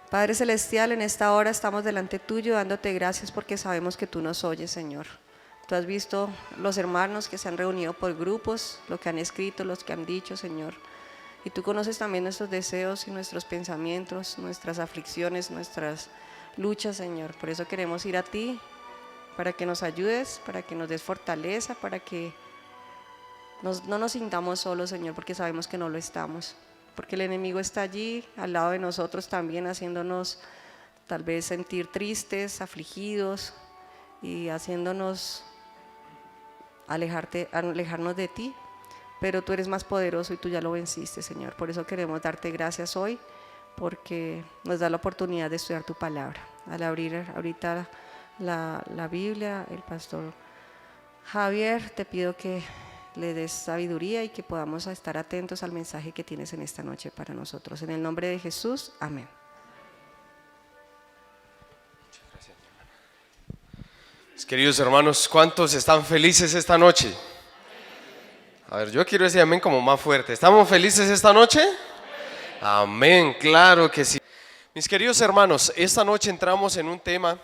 Padre Celestial, en esta hora estamos delante tuyo dándote gracias porque sabemos que tú nos oyes, Señor. Tú has visto los hermanos que se han reunido por grupos, lo que han escrito, los que han dicho, Señor. Y tú conoces también nuestros deseos y nuestros pensamientos, nuestras aflicciones, nuestras luchas, Señor. Por eso queremos ir a ti, para que nos ayudes, para que nos des fortaleza, para que no nos sintamos solos, Señor, porque sabemos que no lo estamos. Porque el enemigo está allí, al lado de nosotros también, haciéndonos tal vez sentir tristes, afligidos y haciéndonos alejarnos de ti. Pero tú eres más poderoso y tú ya lo venciste, Señor. Por eso queremos darte gracias hoy, porque nos da la oportunidad de estudiar tu palabra. Al abrir ahorita la Biblia, el pastor Javier, te pido que le des sabiduría y que podamos estar atentos al mensaje que tienes en esta noche para nosotros. En el nombre de Jesús, amén. Muchas gracias, mis queridos hermanos, ¿cuántos están felices esta noche? A ver, yo quiero decir amén como más fuerte. ¿Estamos felices esta noche? Amén, claro que sí. Mis queridos hermanos, esta noche entramos en un tema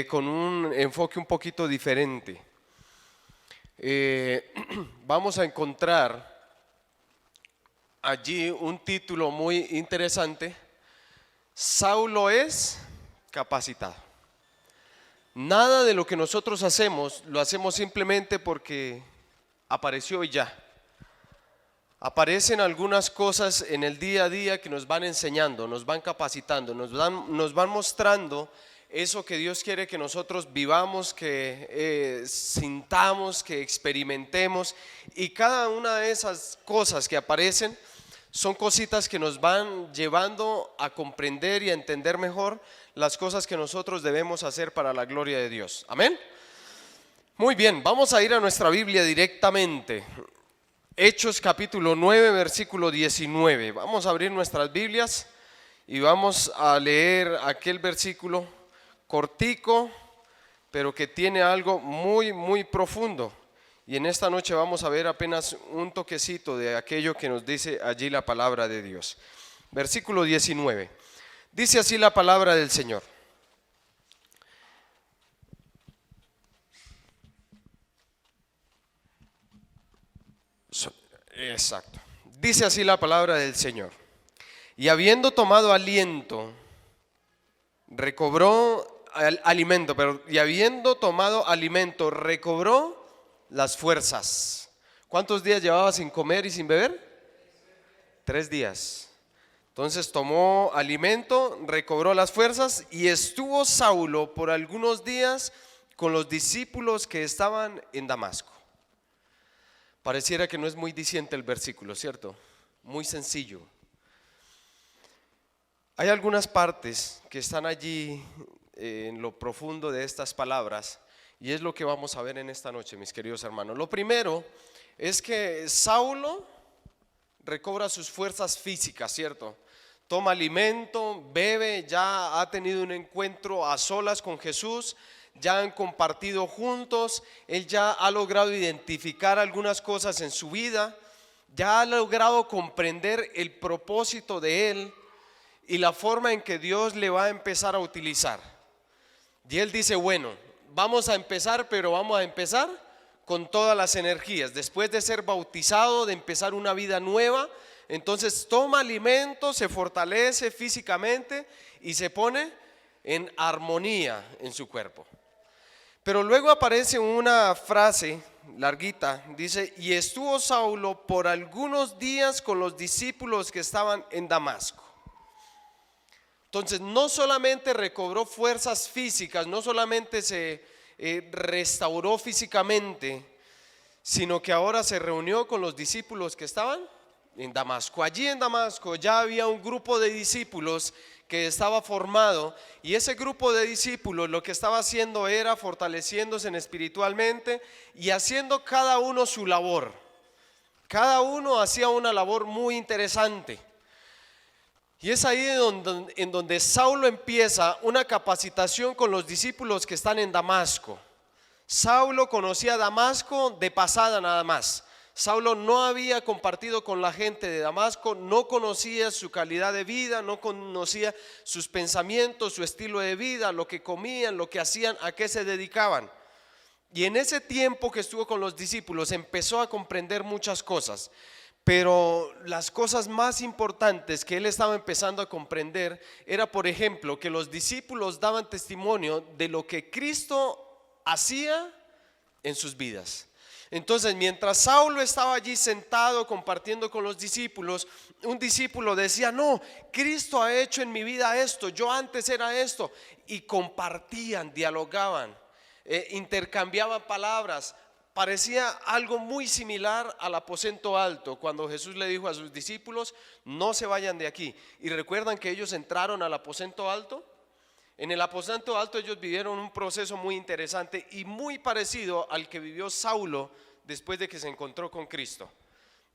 con un enfoque un poquito diferente. Vamos a encontrar allí un título muy interesante: Saulo es capacitado. Nada de lo que nosotros hacemos lo hacemos simplemente porque apareció y ya. Aparecen algunas cosas en el día a día que nos van enseñando, nos van capacitando, nos van mostrando eso que Dios quiere que nosotros vivamos, que sintamos, que experimentemos. Y cada una de esas cosas que aparecen son cositas que nos van llevando a comprender y a entender mejor las cosas que nosotros debemos hacer para la gloria de Dios. Amén. Muy bien, vamos a ir a nuestra Biblia directamente. Hechos capítulo 9, versículo 19. Vamos a abrir nuestras Biblias y vamos a leer aquel versículo cortico, pero que tiene algo muy, muy profundo. Y en esta noche vamos a ver apenas un toquecito de aquello que nos dice allí la palabra de Dios. Versículo 19. Dice así la palabra del Señor. Exacto. Dice así la palabra del Señor. Y habiendo tomado aliento, recobró alimento, pero y habiendo tomado alimento, recobró las fuerzas. ¿Cuántos días llevaba sin comer y sin beber? 3 días. Entonces tomó alimento, recobró las fuerzas y estuvo Saulo por algunos días con los discípulos que estaban en Damasco. Pareciera que no es muy diciente el versículo, ¿cierto? Muy sencillo. Hay algunas partes que están allí en lo profundo de estas palabras y es lo que vamos a ver en esta noche, mis queridos hermanos. Lo primero es que Saulo recobra sus fuerzas físicas, ¿cierto? Toma alimento, bebe, ya ha tenido un encuentro a solas con Jesús, ya han compartido juntos, él ya ha logrado identificar algunas cosas en su vida, ya ha logrado comprender el propósito de él y la forma en que Dios le va a empezar a utilizar. Y él dice, bueno, vamos a empezar, pero vamos a empezar con todas las energías. Después de ser bautizado, de empezar una vida nueva, entonces toma alimento, se fortalece físicamente y se pone en armonía en su cuerpo. Pero luego aparece una frase larguita, dice, y estuvo Saulo por algunos días con los discípulos que estaban en Damasco. Entonces no solamente recobró fuerzas físicas, no solamente se restauró físicamente, sino que ahora se reunió con los discípulos que estaban en Damasco. Allí en Damasco ya había un grupo de discípulos que estaba formado y ese grupo de discípulos lo que estaba haciendo era fortaleciéndose espiritualmente y haciendo cada uno su labor. Cada uno hacía una labor muy interesante. Y es ahí en donde Saulo empieza una capacitación con los discípulos que están en Damasco. Saulo conocía Damasco de pasada nada más. Saulo no había compartido con la gente de Damasco, no conocía su calidad de vida, no conocía sus pensamientos, su estilo de vida, lo que comían, lo que hacían, a qué se dedicaban. Y en ese tiempo que estuvo con los discípulos empezó a comprender muchas cosas. Pero las cosas más importantes que él estaba empezando a comprender era, por ejemplo, que los discípulos daban testimonio de lo que Cristo hacía en sus vidas. Entonces, mientras Saulo estaba allí sentado compartiendo con los discípulos, un discípulo decía: no, Cristo ha hecho en mi vida esto, yo antes era esto. Y compartían, dialogaban, intercambiaban palabras. Parecía algo muy similar al aposento alto, cuando Jesús le dijo a sus discípulos: no se vayan de aquí. Y recuerdan que ellos entraron al aposento alto. En el aposento alto ellos vivieron un proceso muy interesante y muy parecido al que vivió Saulo después de que se encontró con Cristo,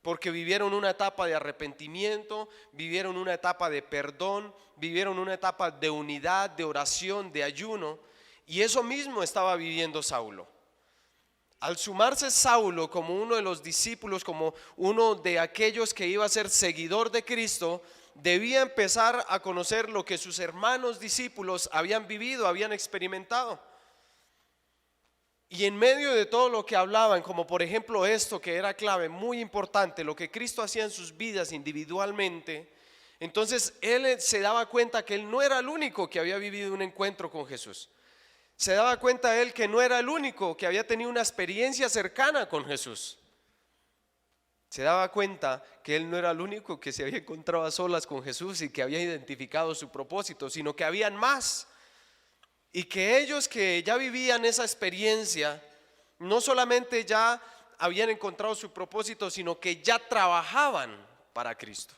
porque vivieron una etapa de arrepentimiento, vivieron una etapa de perdón, vivieron una etapa de unidad, de oración, de ayuno, y eso mismo estaba viviendo Saulo. Al sumarse Saulo como uno de los discípulos, como uno de aquellos que iba a ser seguidor de Cristo, debía empezar a conocer lo que sus hermanos discípulos habían vivido, habían experimentado. Y en medio de todo lo que hablaban, como por ejemplo esto que era clave, muy importante, lo que Cristo hacía en sus vidas individualmente, entonces él se daba cuenta que él no era el único que había vivido un encuentro con Jesús. Se daba cuenta él que no era el único que había tenido una experiencia cercana con Jesús. Se daba cuenta que él no era el único que se había encontrado a solas con Jesús y que había identificado su propósito, sino que habían más. Y que ellos que ya vivían esa experiencia, no solamente ya habían encontrado su propósito, sino que ya trabajaban para Cristo.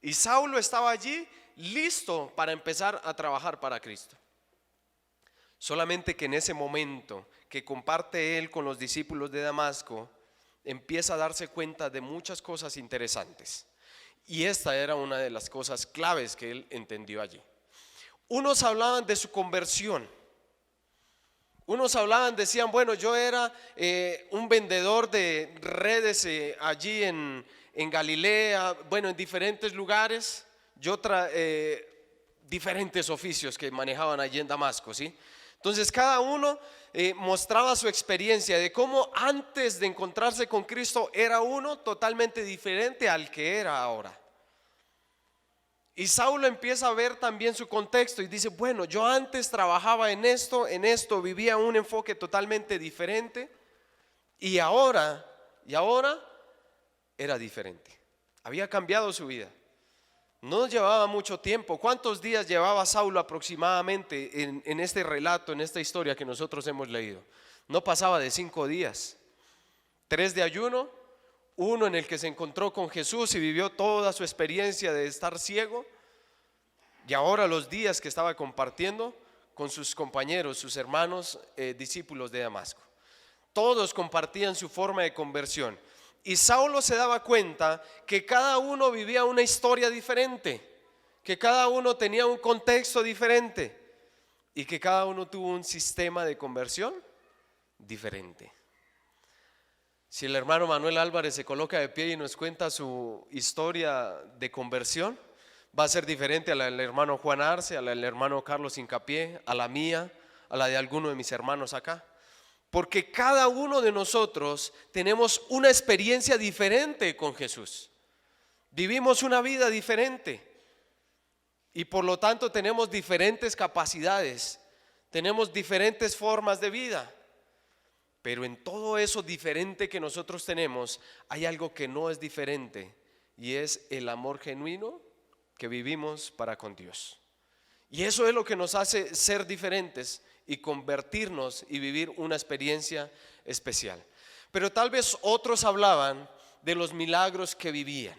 Y Saulo estaba allí listo para empezar a trabajar para Cristo. Solamente que en ese momento que comparte él con los discípulos de Damasco, empieza a darse cuenta de muchas cosas interesantes. Y esta era una de las cosas claves que él entendió allí. Unos hablaban de su conversión. Unos hablaban, decían: bueno, yo era un vendedor de redes allí en Galilea, bueno, en diferentes lugares. Diferentes oficios que manejaban allí en Damasco, ¿sí? Entonces cada uno mostraba su experiencia de cómo antes de encontrarse con Cristo era uno totalmente diferente al que era ahora. Y Saulo empieza a ver también su contexto y dice: bueno, yo antes trabajaba en esto, vivía un enfoque totalmente diferente, y ahora era diferente. Había cambiado su vida. No llevaba mucho tiempo. ¿Cuántos días llevaba Saulo aproximadamente en este relato, en esta historia que nosotros hemos leído? No pasaba de 5 días. 3 de ayuno, 1 en el que se encontró con Jesús y vivió toda su experiencia de estar ciego, y ahora los días que estaba compartiendo con sus compañeros, sus hermanos discípulos de Damasco. Todos compartían su forma de conversión. Y Saulo se daba cuenta que cada uno vivía una historia diferente, que cada uno tenía un contexto diferente y que cada uno tuvo un sistema de conversión diferente. Si el hermano Manuel Álvarez se coloca de pie y nos cuenta su historia de conversión, va a ser diferente a la del hermano Juan Arce, a la del hermano Carlos Hincapié, a la mía, a la de alguno de mis hermanos acá. Porque cada uno de nosotros tenemos una experiencia diferente con Jesús. Vivimos una vida diferente y por lo tanto tenemos diferentes capacidades, tenemos diferentes formas de vida. Pero en todo eso diferente que nosotros tenemos, hay algo que no es diferente, y es el amor genuino que vivimos para con Dios. Y eso es lo que nos hace ser diferentes y convertirnos y vivir una experiencia especial. Pero tal vez otros hablaban de los milagros que vivían.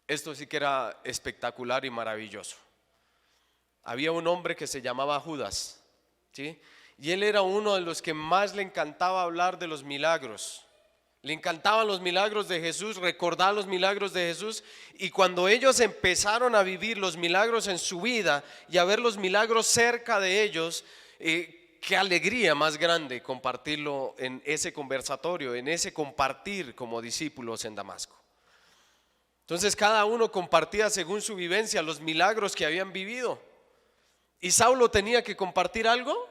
Esto sí que era espectacular y maravilloso. Había un hombre que se llamaba Judas, ¿sí? Y él era uno de los que más le encantaba hablar de los milagros. Le encantaban los milagros de Jesús, recordar los milagros de Jesús. Y cuando ellos empezaron a vivir los milagros en su vida y a ver los milagros cerca de ellos, qué alegría más grande compartirlo en ese conversatorio, en ese compartir como discípulos en Damasco. Entonces cada uno compartía según su vivencia los milagros que habían vivido. ¿Y Saulo tenía que compartir algo?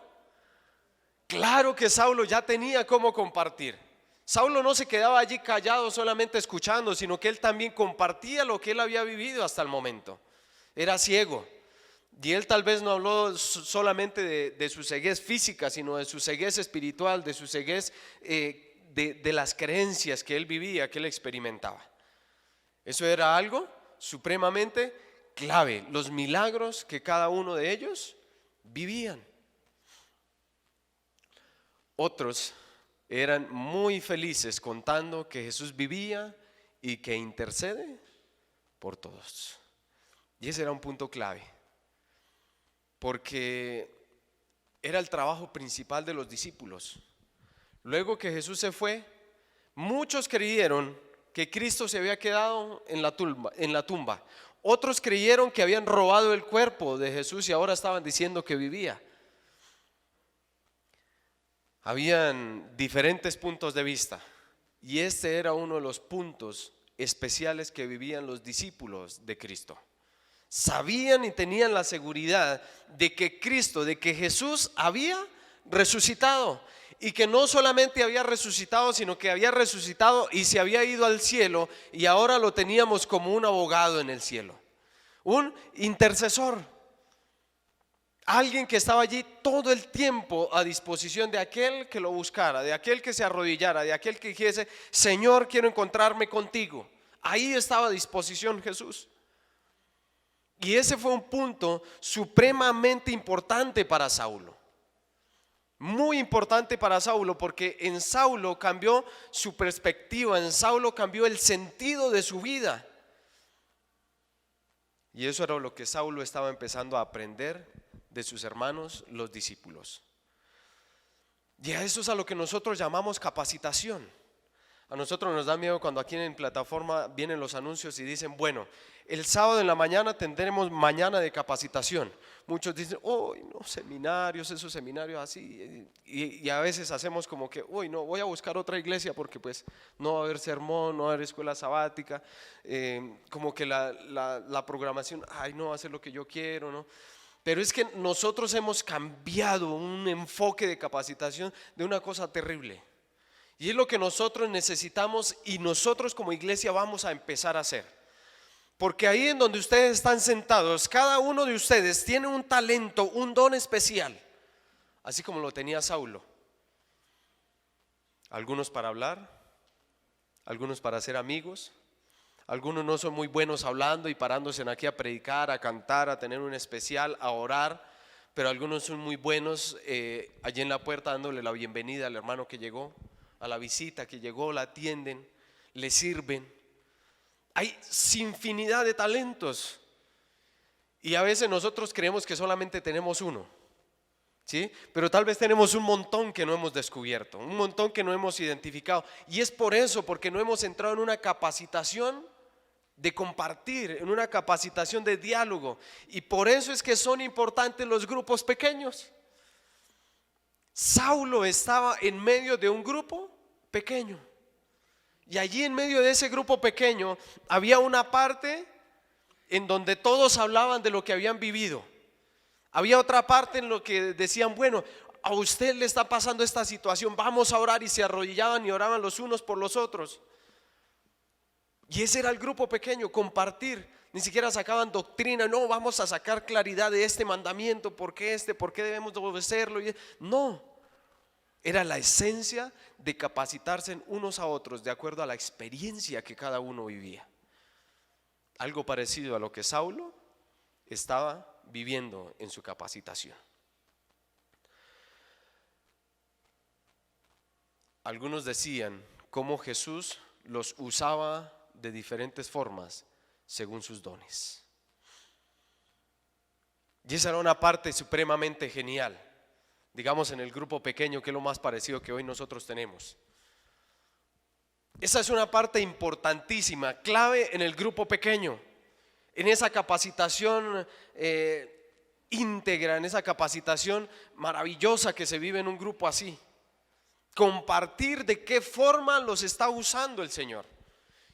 Claro que Saulo ya tenía cómo compartir. Saulo no se quedaba allí callado solamente escuchando, sino que él también compartía lo que él había vivido hasta el momento. Era ciego. Y él tal vez no habló solamente de su ceguez física, sino de su ceguez espiritual, de su ceguez de las creencias que él vivía, que él experimentaba. Eso era algo supremamente clave, los milagros que cada uno de ellos vivían. Otros eran muy felices contando que Jesús vivía y que intercede por todos. Y ese era un punto clave, porque era el trabajo principal de los discípulos. Luego que Jesús se fue, muchos creyeron que Cristo se había quedado en la tumba. Otros creyeron que habían robado el cuerpo de Jesús y ahora estaban diciendo que vivía. Habían diferentes puntos de vista y este era uno de los puntos especiales que vivían los discípulos de Cristo. Sabían y tenían la seguridad de que Cristo, de que Jesús había resucitado. Y que no solamente había resucitado, sino que había resucitado y se había ido al cielo, y ahora lo teníamos como un abogado en el cielo, un intercesor, alguien que estaba allí todo el tiempo a disposición de aquel que lo buscara, de aquel que se arrodillara, de aquel que dijese: Señor, quiero encontrarme contigo. Ahí estaba a disposición Jesús. Y ese fue un punto supremamente importante para Saulo. Muy importante para Saulo, porque en Saulo cambió su perspectiva, en Saulo cambió el sentido de su vida. Y eso era lo que Saulo estaba empezando a aprender de sus hermanos, los discípulos. Y a eso es a lo que nosotros llamamos capacitación. A nosotros nos da miedo cuando aquí en plataforma vienen los anuncios y dicen: bueno, el sábado en la mañana tendremos mañana de capacitación. Muchos dicen: uy, no, seminarios, esos seminarios así. Y a veces hacemos como que: uy, no, voy a buscar otra iglesia porque pues no va a haber sermón, no va a haber escuela sabática. Como que la programación, ay, no va a hacer lo que yo quiero, ¿no? Pero es que nosotros hemos cambiado un enfoque de capacitación de una cosa terrible. Y es lo que nosotros necesitamos y nosotros como iglesia vamos a empezar a hacer. Porque ahí en donde ustedes están sentados, cada uno de ustedes tiene un talento, un don especial, así como lo tenía Saulo. Algunos para hablar, algunos para ser amigos, algunos no son muy buenos hablando y parándose aquí a predicar, a cantar, a tener un especial, a orar, pero algunos son muy buenos allí en la puerta dándole la bienvenida al hermano que llegó, a la visita que llegó, la atienden, le sirven. Hay infinidad de talentos y a veces nosotros creemos que solamente tenemos uno, ¿sí? Pero tal vez tenemos un montón que no hemos descubierto, un montón que no hemos identificado, y es por eso, porque no hemos entrado en una capacitación de compartir, en una capacitación de diálogo, y por eso es que son importantes los grupos pequeños. Saulo estaba en medio de un grupo pequeño. Y allí en medio de ese grupo pequeño había una parte en donde todos hablaban de lo que habían vivido. Había otra parte en lo que decían: bueno, a usted le está pasando esta situación, vamos a orar, y se arrodillaban y oraban los unos por los otros. Y ese era el grupo pequeño, compartir. Ni siquiera sacaban doctrina, no, vamos a sacar claridad de este mandamiento, por qué debemos obedecerlo. No, era la esencia de capacitarse unos a otros de acuerdo a la experiencia que cada uno vivía. Algo parecido a lo que Saulo estaba viviendo en su capacitación. Algunos decían cómo Jesús los usaba de diferentes formas según sus dones. Y esa era una parte supremamente genial, digamos, en el grupo pequeño, que es lo más parecido que hoy nosotros tenemos. Esa es una parte importantísima, clave en el grupo pequeño, en esa capacitación íntegra, en esa capacitación maravillosa que se vive en un grupo así. Compartir de qué forma los está usando el Señor.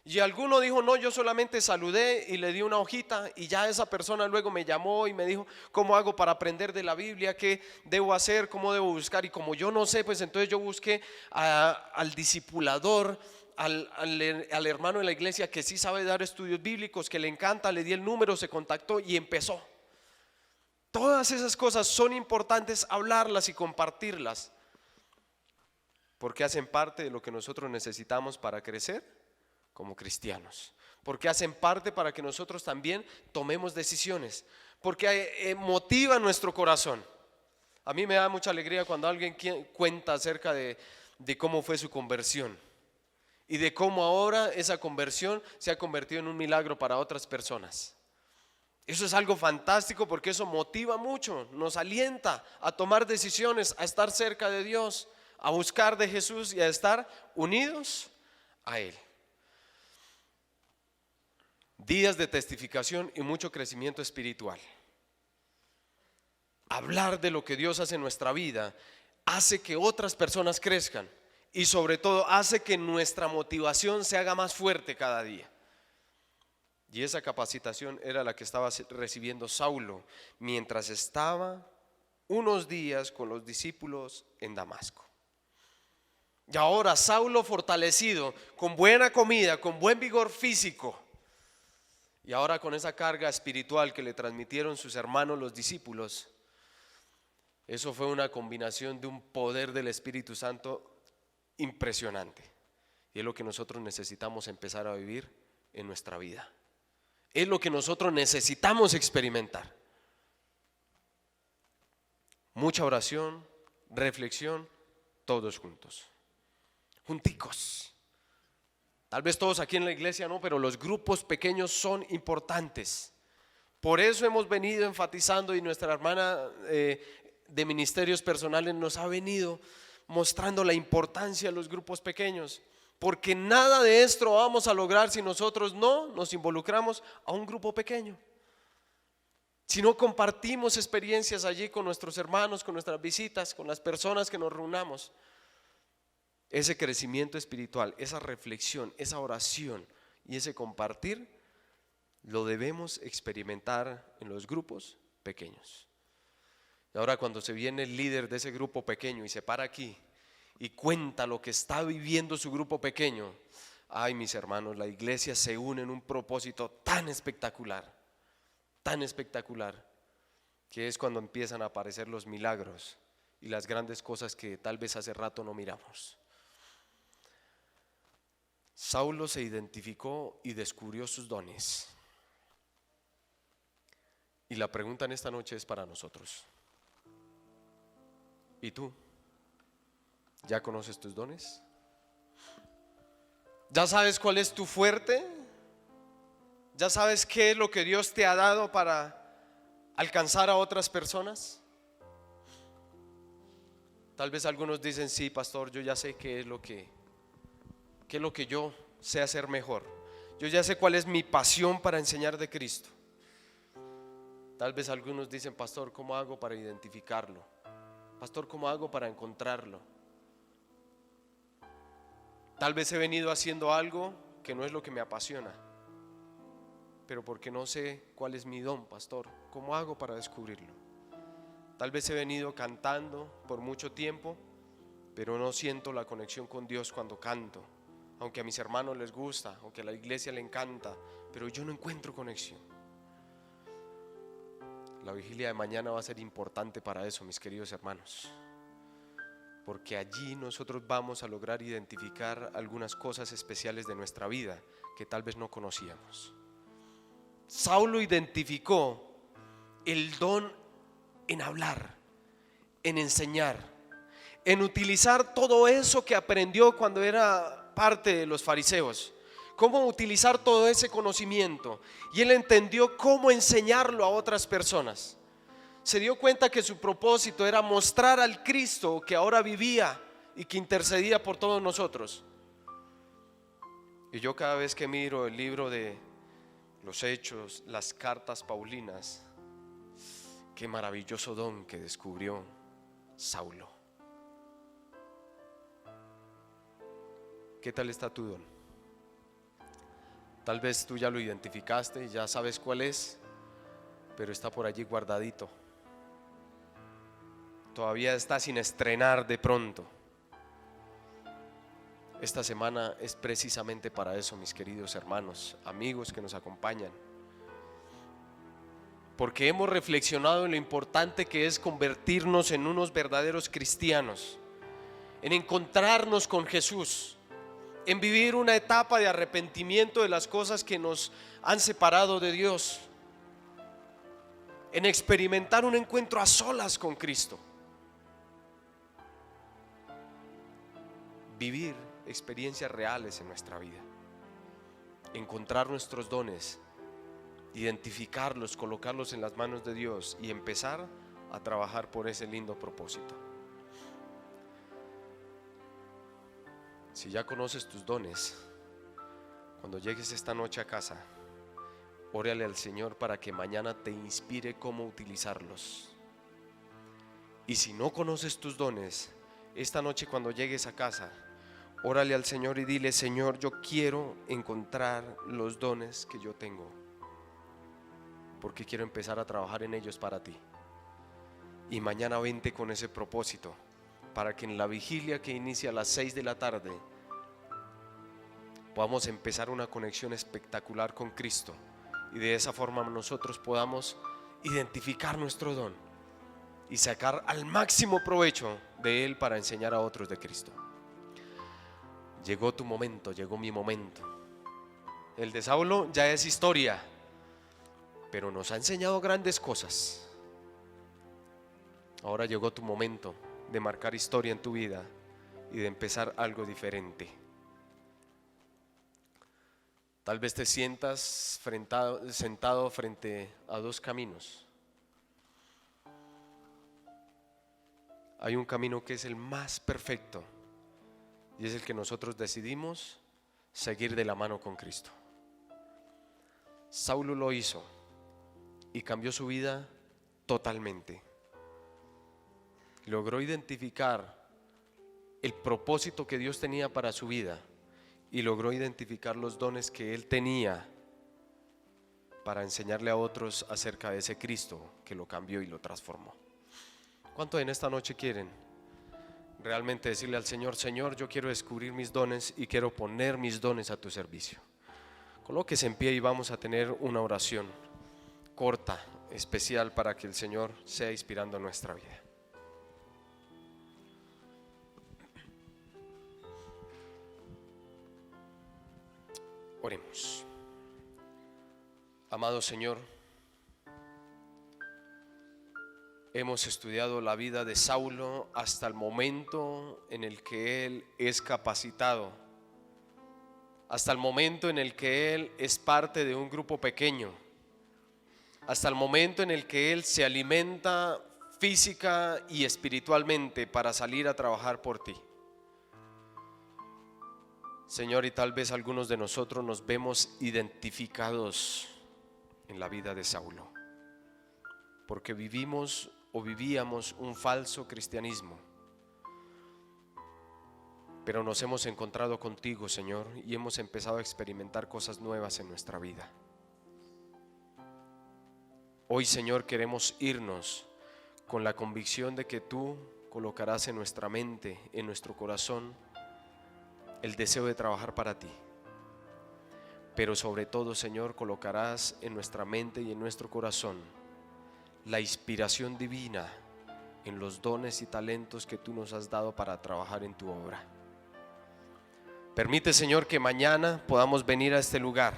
Y alguno dijo, no, yo solamente saludé y le di una hojita, y ya esa persona luego me llamó y me dijo, ¿cómo hago para aprender de la Biblia? ¿Qué debo hacer? ¿Cómo debo buscar? Y como yo no sé, pues entonces yo busqué al discipulador, al hermano de la iglesia que sí sabe dar estudios bíblicos, que le encanta, le di el número, se contactó y empezó. Todas esas cosas son importantes hablarlas y compartirlas, porque hacen parte de lo que nosotros necesitamos para crecer como cristianos, porque hacen parte para que nosotros también tomemos decisiones, porque motiva nuestro corazón. A mí me da mucha alegría cuando alguien cuenta acerca de cómo fue su conversión y de cómo ahora esa conversión se ha convertido en un milagro para otras personas. Eso es algo fantástico, porque eso motiva mucho, nos alienta a tomar decisiones, a estar cerca de Dios, a buscar de Jesús y a estar unidos a Él. Días de testificación y mucho crecimiento espiritual. Hablar de lo que Dios hace en nuestra vida hace que otras personas crezcan, y sobre todo hace que nuestra motivación se haga más fuerte cada día. Y esa capacitación era la que estaba recibiendo Saulo mientras estaba unos días con los discípulos en Damasco. Y ahora Saulo, fortalecido, con buena comida, con buen vigor físico, y ahora con esa carga espiritual que le transmitieron sus hermanos los discípulos, eso fue una combinación de un poder del Espíritu Santo impresionante. Y es lo que nosotros necesitamos empezar a vivir en nuestra vida. Es lo que nosotros necesitamos experimentar. Mucha oración, reflexión, todos juntos, junticos. Tal vez todos aquí en la iglesia no, pero los grupos pequeños son importantes. Por eso hemos venido enfatizando, y nuestra hermana de ministerios personales nos ha venido mostrando la importancia de los grupos pequeños, porque nada de esto vamos a lograr si nosotros no nos involucramos a un grupo pequeño, si no compartimos experiencias allí con nuestros hermanos, con nuestras visitas, con las personas que nos reunamos. Ese crecimiento espiritual, esa reflexión, esa oración y ese compartir lo debemos experimentar en los grupos pequeños. Y ahora, cuando se viene el líder de ese grupo pequeño y se para aquí y cuenta lo que está viviendo su grupo pequeño, ay, mis hermanos, la iglesia se une en un propósito tan espectacular, que es cuando empiezan a aparecer los milagros y las grandes cosas que tal vez hace rato no miramos. Saulo se identificó y descubrió sus dones. Y la pregunta en esta noche es para nosotros. ¿Y tú? ¿Ya conoces tus dones? ¿Ya sabes cuál es tu fuerte? ¿Ya sabes qué es lo que Dios te ha dado para alcanzar a otras personas? Tal vez algunos dicen, sí, pastor, yo ya sé qué es lo que yo sé hacer mejor. Yo ya sé cuál es mi pasión para enseñar de Cristo. Tal vez algunos dicen, pastor, ¿cómo hago para identificarlo? Pastor, ¿cómo hago para encontrarlo? Tal vez he venido haciendo algo que no es lo que me apasiona, pero porque no sé cuál es mi don, pastor, ¿cómo hago para descubrirlo? Tal vez he venido cantando por mucho tiempo, pero no siento la conexión con Dios cuando canto, aunque a mis hermanos les gusta, aunque a la iglesia le encanta, pero yo no encuentro conexión. La vigilia de mañana va a ser importante para eso, mis queridos hermanos, porque allí nosotros vamos a lograr identificar algunas cosas especiales de nuestra vida que tal vez no conocíamos. Saulo identificó el don en hablar, en enseñar, en utilizar todo eso que aprendió cuando era parte de los fariseos, cómo utilizar todo ese conocimiento, y él entendió cómo enseñarlo a otras personas. Se dio cuenta que su propósito era mostrar al Cristo que ahora vivía y que intercedía por todos nosotros. Y yo, cada vez que miro el libro de los Hechos, las cartas paulinas, Qué maravilloso don que descubrió Saulo. ¿Qué tal está tu don? Tal vez tú ya lo identificaste y ya sabes cuál es, pero está por allí guardadito. Todavía está sin estrenar de pronto. Esta semana es precisamente para eso, mis queridos hermanos, amigos que nos acompañan. Porque hemos reflexionado en lo importante que es convertirnos en unos verdaderos cristianos, en encontrarnos con Jesús, en vivir una etapa de arrepentimiento de las cosas que nos han separado de Dios, en experimentar un encuentro a solas con Cristo, vivir experiencias reales en nuestra vida, encontrar nuestros dones, identificarlos, colocarlos en las manos de Dios y empezar a trabajar por ese lindo propósito. Si ya conoces tus dones, cuando llegues esta noche a casa, órale al Señor para que mañana te inspire cómo utilizarlos. Y si no conoces tus dones, esta noche cuando llegues a casa, órale al Señor y dile: Señor, yo quiero encontrar los dones que yo tengo, porque quiero empezar a trabajar en ellos para ti. Y mañana vente con ese propósito, para que en la vigilia que inicia a las 6 de la tarde podamos empezar una conexión espectacular con Cristo, y de esa forma nosotros podamos identificar nuestro don y sacar al máximo provecho de él para enseñar a otros de Cristo. Llegó tu momento, llegó mi momento. El de Saulo ya es historia, pero nos ha enseñado grandes cosas. Ahora llegó tu momento de marcar historia en tu vida y de empezar algo diferente. Tal vez te sientas sentado frente a dos caminos. Hay un camino que es el más perfecto y es el que nosotros decidimos seguir de la mano con Cristo. Saulo lo hizo y cambió su vida totalmente. Logró identificar el propósito que Dios tenía para su vida y logró identificar los dones que él tenía para enseñarle a otros acerca de ese Cristo que lo cambió y lo transformó. ¿Cuántos en esta noche quieren realmente decirle al Señor: Señor, yo quiero descubrir mis dones y quiero poner mis dones a tu servicio? Colóquese en pie y vamos a tener una oración corta, especial, para que el Señor sea inspirando nuestra vida. Oremos. Amado Señor, hemos estudiado la vida de Saulo hasta el momento en el que él es capacitado, hasta el momento en el que él es parte de un grupo pequeño, hasta el momento en el que él se alimenta física y espiritualmente para salir a trabajar por ti. Señor, y tal vez algunos de nosotros nos vemos identificados en la vida de Saulo, porque vivimos o vivíamos un falso cristianismo, pero nos hemos encontrado contigo, Señor, y hemos empezado a experimentar cosas nuevas en nuestra vida. Hoy, Señor, queremos irnos con la convicción de que tú colocarás en nuestra mente, en nuestro corazón, el deseo de trabajar para ti. Pero sobre todo, Señor, colocarás en nuestra mente y en nuestro corazón la inspiración divina en los dones y talentos que tú nos has dado para trabajar en tu obra. Permite, Señor, que mañana podamos venir a este lugar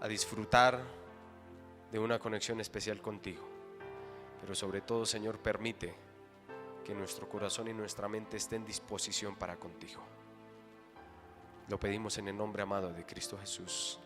a disfrutar de una conexión especial contigo. Pero sobre todo, Señor, permite que nuestro corazón y nuestra mente estén en disposición para contigo. Lo pedimos en el nombre amado de Cristo Jesús.